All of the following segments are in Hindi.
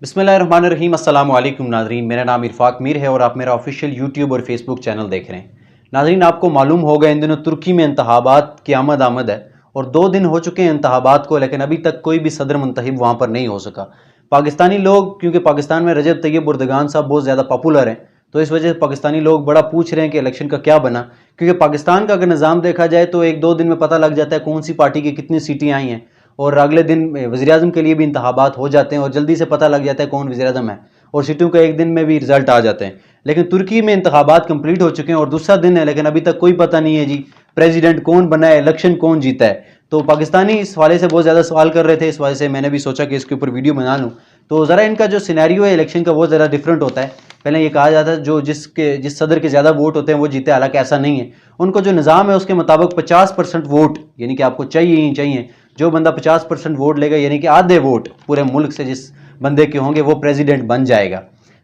बिस्मिल्लाहिर्रहमानिर्रहीम अस्सलाम वालेकुम नाज़रीन, मेरा नाम इरफाक मीर है और आप मेरा ऑफिशियल यूट्यूब और फेसबुक चैनल देख रहे हैं। नाज़रीन, आपको मालूम होगा इन दिनों तुर्की में इंतखाबात की आमद है और 2 दिन हो चुके हैं इंतखाबात को, लेकिन अभी तक कोई भी सदर मुंतखब वहाँ पर नहीं हो सका। पाकिस्तानी लोग, क्योंकि पाकिस्तान में रजब तैयब उर्दगान साहब बहुत ज़्यादा पॉपुलर हैं, तो इस वजह से पाकिस्तानी लोग बड़ा पूछ रहे हैं कि इलेक्शन का क्या बना। क्योंकि पाकिस्तान का अगर निज़ाम देखा जाए तो 1-2 दिन में पता लग जाता है कौन सी पार्टी की कितनी सीटें आई हैं, और अगले दिन वज़ीर-ए-आज़म के लिए भी इंतखाबात हो जाते हैं और जल्दी से पता लग जाता है कौन वज़ीर-ए-आज़म है, और सीटों का एक दिन में भी रिजल्ट आ जाते हैं। लेकिन तुर्की में इंतखाबात कंप्लीट हो चुके हैं और दूसरा दिन है, लेकिन अभी तक कोई पता नहीं है जी प्रेसिडेंट कौन बना है, इलेक्शन कौन जीता है। तो पाकिस्तानी इस हवाले से बहुत ज़्यादा सवाल कर रहे थे, इस वजह से मैंने भी सोचा कि इसके ऊपर वीडियो बना लूँ। तो ज़रा इनका जो सिनेरियो है इलेक्शन का वो ज़रा डिफरेंट होता है। पहले ये कहा जाता है जो जिस सदर के ज़्यादा वोट होते हैं वो जीते, हालांकि ऐसा नहीं है। उनको जो निज़ाम है उसके मुताबिक 50% वोट, यानी कि आपको चाहिए ही चाहिए, जो बंदा 50% वोट लेगा, यानी कि आधे वोट पूरे मुल्क से जिस बंदे के होंगे वो प्रेसिडेंट बन जाएगा।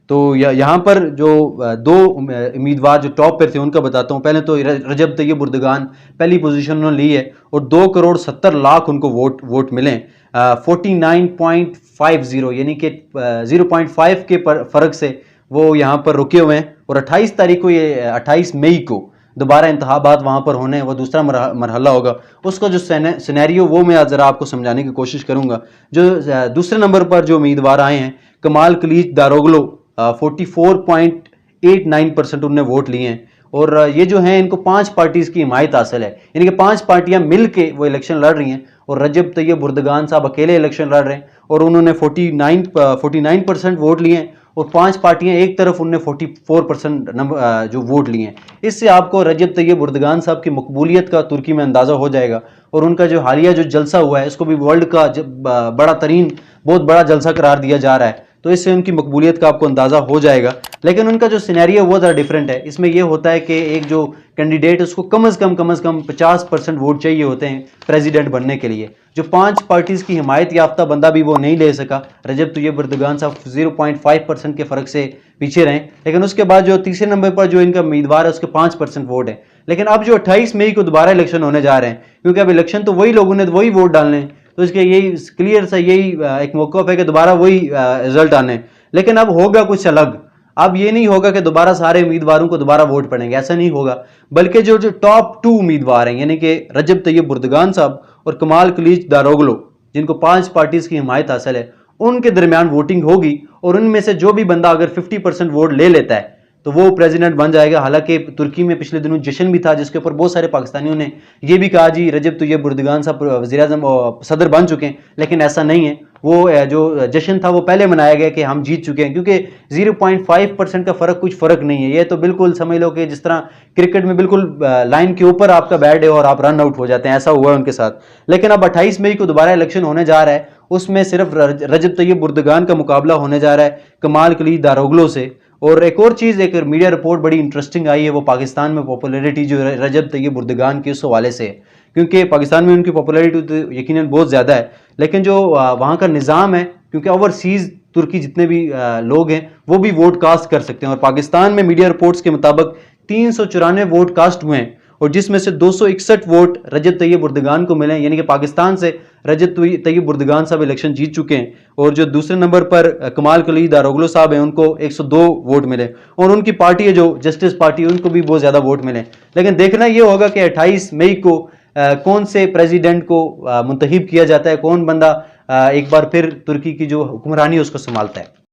तो यहाँ पर जो 2 उम्मीदवार जो टॉप पर थे उनका बताता हूँ। पहले तो रजब तैयब उर्दगान पहली पोजीशन उन्होंने ली है और 2,70,00,000 उनको वोट मिले। 49.50 यानी कि 0.5 के फ़र्क से वो यहाँ पर रुके हुए हैं, और 28 तारीख को, ये 28 मई को दोबारा इंतखाबात वहाँ पर होने हैं, वो दूसरा मरहला होगा। उसका जो सिनेरियो वो मैं ज़रा आपको समझाने की कोशिश करूँगा। जो दूसरे नंबर पर जो उम्मीदवार आए हैं, कमाल खलीज दारोगलो, 44.89% उनने वोट लिए हैं, और ये जो हैं इनको 5 पार्टीज़ की हिमायत हासिल है, यानी कि 5 पार्टियां मिल के वो इलेक्शन लड़ रही हैं, और रजब तैयब उर्दगान साहब अकेले इलेक्शन लड़ रहे हैं और उन्होंने 49% वोट लिए हैं, और 5 पार्टियां एक तरफ, उनने 44% जो वोट लिए हैं। इससे आपको रजब तैयब उर्दगान साहब की मकबूलियत का तुर्की में अंदाज़ा हो जाएगा, और उनका जो हालिया जो जलसा हुआ है इसको भी वर्ल्ड का बहुत बड़ा जलसा करार दिया जा रहा है, तो इससे उनकी मकबूलियत का आपको अंदाज़ा हो जाएगा। लेकिन उनका जो सिनेरियो वो ज़रा डिफरेंट है। इसमें यह होता है कि एक जो कैंडिडेट उसको कम से कम 50% वोट चाहिए होते हैं प्रेसिडेंट बनने के लिए। जो 5 पार्टीज़ की हिमायत याफ्ता बंदा भी वो नहीं ले सका। रजब तैयब उर्दगान साहब 0.5% के फ़र्क से पीछे रहें। लेकिन उसके बाद जो तीसरे नंबर पर जो इनका उम्मीदवार है उसके 5% वोट है। लेकिन अब जो 28 मई को दोबारा इलेक्शन होने जा रहे हैं, क्योंकि अब इलेक्शन तो वही लोगों ने वही वोट डालने हैं, तो इसके यही क्लियर सा यही एक मौक़िफ़ है कि दोबारा वही रिजल्ट आने। लेकिन अब होगा कुछ अलग। अब ये नहीं होगा कि दोबारा सारे उम्मीदवारों को दोबारा वोट पड़ेंगे, ऐसा नहीं होगा। बल्कि जो टॉप 2 उम्मीदवार हैं, यानी कि रजब तैयब उर्दगान साहब और कमाल खलीज दारोगलो, जिनको 5 पार्टीज़ की हिमायत हासिल है, उनके दरमियान वोटिंग होगी, और उनमें से जो भी बंदा अगर 50% वोट ले लेता है तो वो प्रेसिडेंट बन जाएगा। हालांकि तुर्की में पिछले दिनों जश्न भी था, जिसके ऊपर बहुत सारे पाकिस्तानियों ने ये भी कहा जी रजब तैयब उर्दगान साहब वज़ीर-ए-आज़म सदर बन चुके हैं, लेकिन ऐसा नहीं है। वो जो जश्न था वो पहले मनाया गया कि हम जीत चुके हैं, क्योंकि 0.5% का फ़र्क कुछ फ़र्क नहीं है। ये तो बिल्कुल समझ लो कि जिस तरह क्रिकेट में बिल्कुल लाइन के ऊपर आपका बैट है और आप रन आउट हो जाते हैं, ऐसा हुआ उनके साथ। लेकिन अब 28 मई को दोबारा इलेक्शन होने जा रहा है, उसमें सिर्फ रजब तैयब उर्दगान का मुकाबला होने जा रहा है कमाल खलीज दारोगलो से। और एक और चीज़, एक मीडिया रिपोर्ट बड़ी इंटरेस्टिंग आई है, वो पाकिस्तान में पॉपुलैरिटी जो रजब तैयब उर्दगान की उस हवाले से है, क्योंकि पाकिस्तान में उनकी पॉपुलैरिटी तो यकीनन बहुत ज़्यादा है, लेकिन जो वहाँ का निज़ाम है, क्योंकि ओवरसीज़ तुर्की जितने भी लोग हैं वो भी वोट कास्ट कर सकते हैं, और पाकिस्तान में मीडिया रिपोर्ट्स के मुताबिक 394 वोट कास्ट हुए हैं, और जिसमें से 261 वोट रजब तैयब उर्दगान को मिले हैं, यानी कि पाकिस्तान से रजब तैयब उर्दगान साहब इलेक्शन जीत चुके हैं। और जो दूसरे नंबर पर कमाल खलीज दारोगलो साहब हैं, उनको 102 वोट मिले, और उनकी पार्टी है जो जस्टिस पार्टी, उनको भी बहुत ज़्यादा वोट मिले। लेकिन देखना ये होगा कि 28 मई को कौन से प्रेसिडेंट को मुंतखब किया जाता है, कौन बंदा एक बार फिर तुर्की की जो हुक्मरानी है उसको संभालता है।